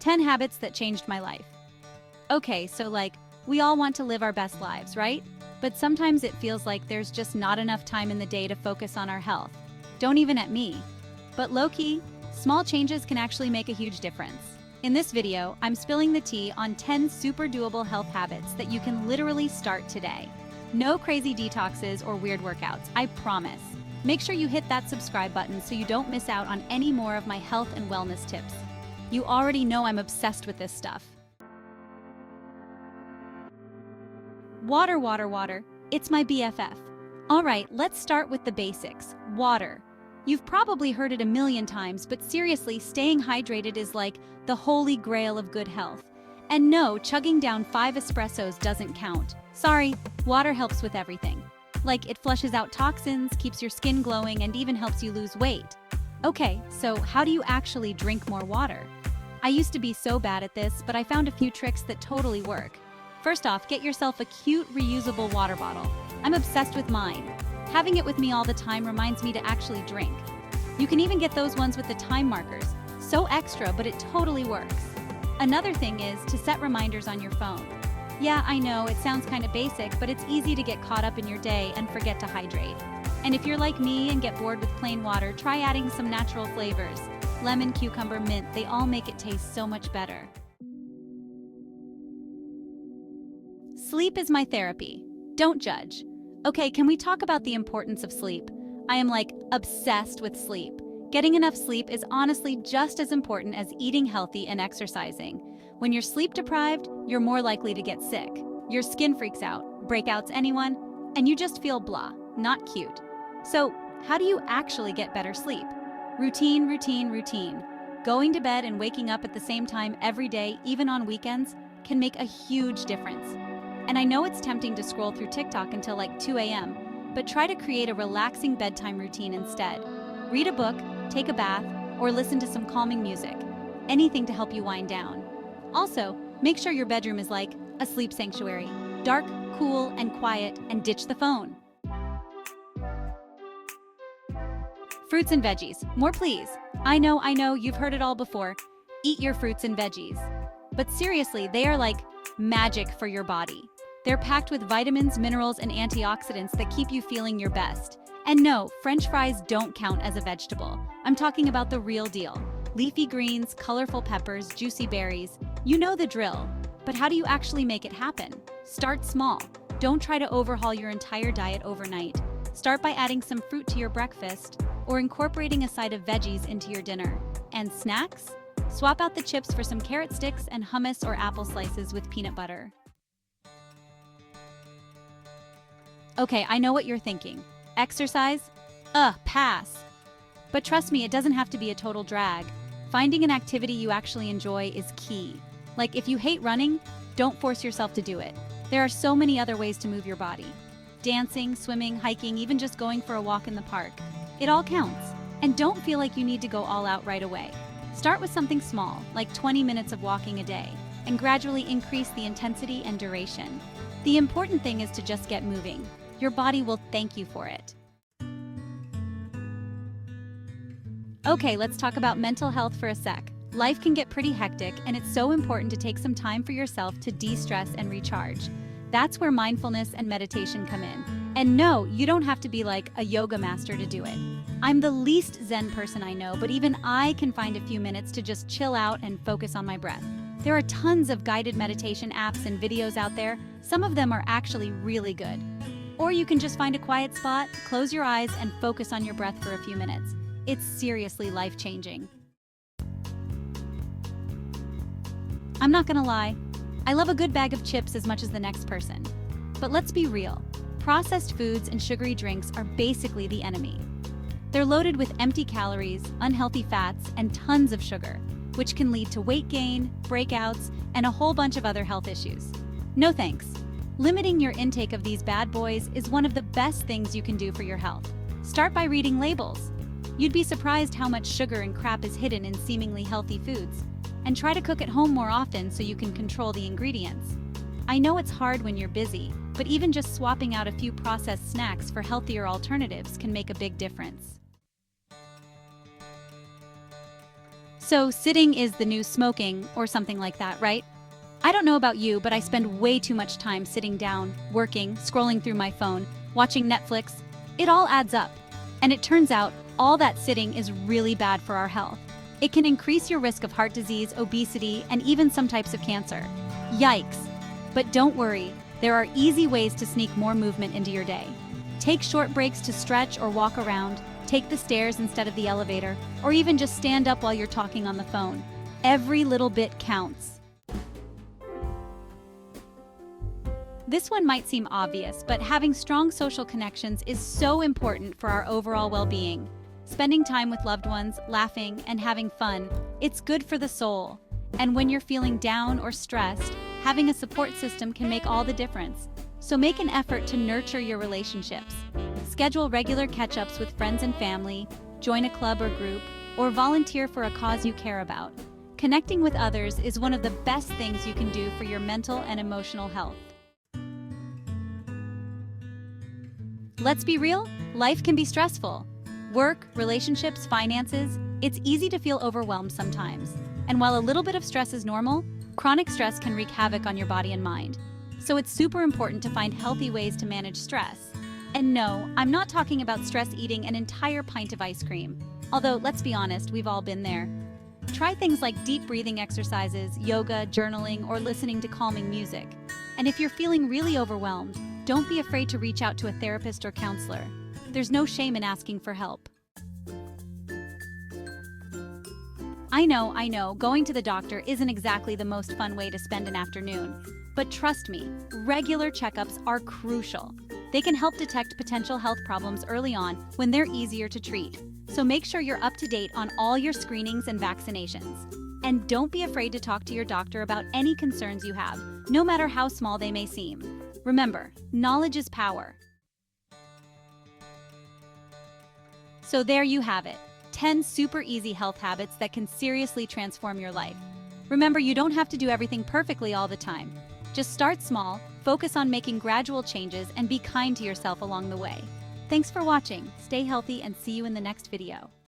10 habits that changed my life. Okay, so we all want to live our best lives, right? But sometimes it feels like there's just not enough time in the day to focus on our health. Don't even at me. But low-key, small changes can actually make a huge difference. In this video, I'm spilling the tea on 10 super doable health habits that you can literally start today. No crazy detoxes or weird workouts, I promise. Make sure you hit that subscribe button so you don't miss out on any more of my health and wellness tips. You already know I'm obsessed with this stuff. Water, water, water. It's my BFF. All right, let's start with the basics. Water. You've probably heard it a million times, but seriously, staying hydrated is like the holy grail of good health. And no, chugging down 5 espressos doesn't count. Sorry, water helps with everything. Like it flushes out toxins, keeps your skin glowing, and even helps you lose weight. Okay, so how do you actually drink more water? I used to be so bad at this, but I found a few tricks that totally work. First off, get yourself a cute, reusable water bottle. I'm obsessed with mine. Having it with me all the time reminds me to actually drink. You can even get those ones with the time markers. So extra, but it totally works. Another thing is to set reminders on your phone. Yeah, I know, it sounds kind of basic, but it's easy to get caught up in your day and forget to hydrate. And if you're like me and get bored with plain water, try adding some natural flavors. Lemon, cucumber, mint, they all make it taste so much better. Sleep is my therapy. Don't judge. Okay, can we talk about the importance of sleep? I am obsessed with sleep. Getting enough sleep is honestly just as important as eating healthy and exercising. When you're sleep deprived, you're more likely to get sick. Your skin freaks out, breakouts anyone, and you just feel blah, not cute. So, how do you actually get better sleep? Routine, routine, routine. Going to bed and waking up at the same time every day, even on weekends, can make a huge difference. And I know it's tempting to scroll through TikTok until 2 a.m., but try to create a relaxing bedtime routine instead. Read a book, take a bath, or listen to some calming music. Anything to help you wind down. Also, make sure your bedroom is like a sleep sanctuary. Dark, cool, and quiet, and ditch the phone. Fruits and veggies. More please. I know, you've heard it all before. Eat your fruits and veggies. But seriously, they are like magic for your body. They're packed with vitamins, minerals, and antioxidants that keep you feeling your best. And no, French fries don't count as a vegetable. I'm talking about the real deal. Leafy greens, colorful peppers, juicy berries. You know the drill. But how do you actually make it happen? Start small. Don't try to overhaul your entire diet overnight. Start by adding some fruit to your breakfast or incorporating a side of veggies into your dinner. And snacks? Swap out the chips for some carrot sticks and hummus or apple slices with peanut butter. Okay, I know what you're thinking. Exercise? Pass. But trust me, it doesn't have to be a total drag. Finding an activity you actually enjoy is key. Like if you hate running, don't force yourself to do it. There are so many other ways to move your body. Dancing, swimming, hiking, even just going for a walk in the park. It all counts. And don't feel like you need to go all out right away. Start with something small, like 20 minutes of walking a day, and gradually increase the intensity and duration. The important thing is to just get moving. Your body will thank you for it. Okay, let's talk about mental health for a sec. Life can get pretty hectic, and it's so important to take some time for yourself to de-stress and recharge. That's where mindfulness and meditation come in. And no, you don't have to be like a yoga master to do it. I'm the least Zen person I know, but even I can find a few minutes to just chill out and focus on my breath. There are tons of guided meditation apps and videos out there. Some of them are actually really good. Or you can just find a quiet spot, close your eyes, and focus on your breath for a few minutes. It's seriously life-changing. I'm not gonna lie, I love a good bag of chips as much as the next person. But let's be real, processed foods and sugary drinks are basically the enemy. They're loaded with empty calories, unhealthy fats, and tons of sugar, which can lead to weight gain, breakouts, and a whole bunch of other health issues. No thanks. Limiting your intake of these bad boys is one of the best things you can do for your health. Start by reading labels. You'd be surprised how much sugar and crap is hidden in seemingly healthy foods. And try to cook at home more often so you can control the ingredients. I know it's hard when you're busy, but even just swapping out a few processed snacks for healthier alternatives can make a big difference. So sitting is the new smoking or something like that, right? I don't know about you, but I spend way too much time sitting down, working, scrolling through my phone, watching Netflix. It all adds up. And it turns out all that sitting is really bad for our health. It can increase your risk of heart disease, obesity, and even some types of cancer. Yikes! But don't worry, there are easy ways to sneak more movement into your day. Take short breaks to stretch or walk around, take the stairs instead of the elevator, or even just stand up while you're talking on the phone. Every little bit counts. This one might seem obvious, but having strong social connections is so important for our overall well-being. Spending time with loved ones, laughing, and having fun, it's good for the soul. And when you're feeling down or stressed, having a support system can make all the difference. So make an effort to nurture your relationships. Schedule regular catch-ups with friends and family, join a club or group, or volunteer for a cause you care about. Connecting with others is one of the best things you can do for your mental and emotional health. Let's be real, life can be stressful. Work, relationships, finances, it's easy to feel overwhelmed sometimes. And while a little bit of stress is normal, chronic stress can wreak havoc on your body and mind. So it's super important to find healthy ways to manage stress. And no, I'm not talking about stress eating an entire pint of ice cream. Although, let's be honest, we've all been there. Try things like deep breathing exercises, yoga, journaling, or listening to calming music. And if you're feeling really overwhelmed, don't be afraid to reach out to a therapist or counselor. There's no shame in asking for help. I know, going to the doctor isn't exactly the most fun way to spend an afternoon. But trust me, regular checkups are crucial. They can help detect potential health problems early on when they're easier to treat. So make sure you're up to date on all your screenings and vaccinations. And don't be afraid to talk to your doctor about any concerns you have, no matter how small they may seem. Remember, knowledge is power. So there you have it, 10 super easy health habits that can seriously transform your life. Remember, you don't have to do everything perfectly all the time. Just start small, focus on making gradual changes, and be kind to yourself along the way. Thanks for watching, stay healthy, and see you in the next video.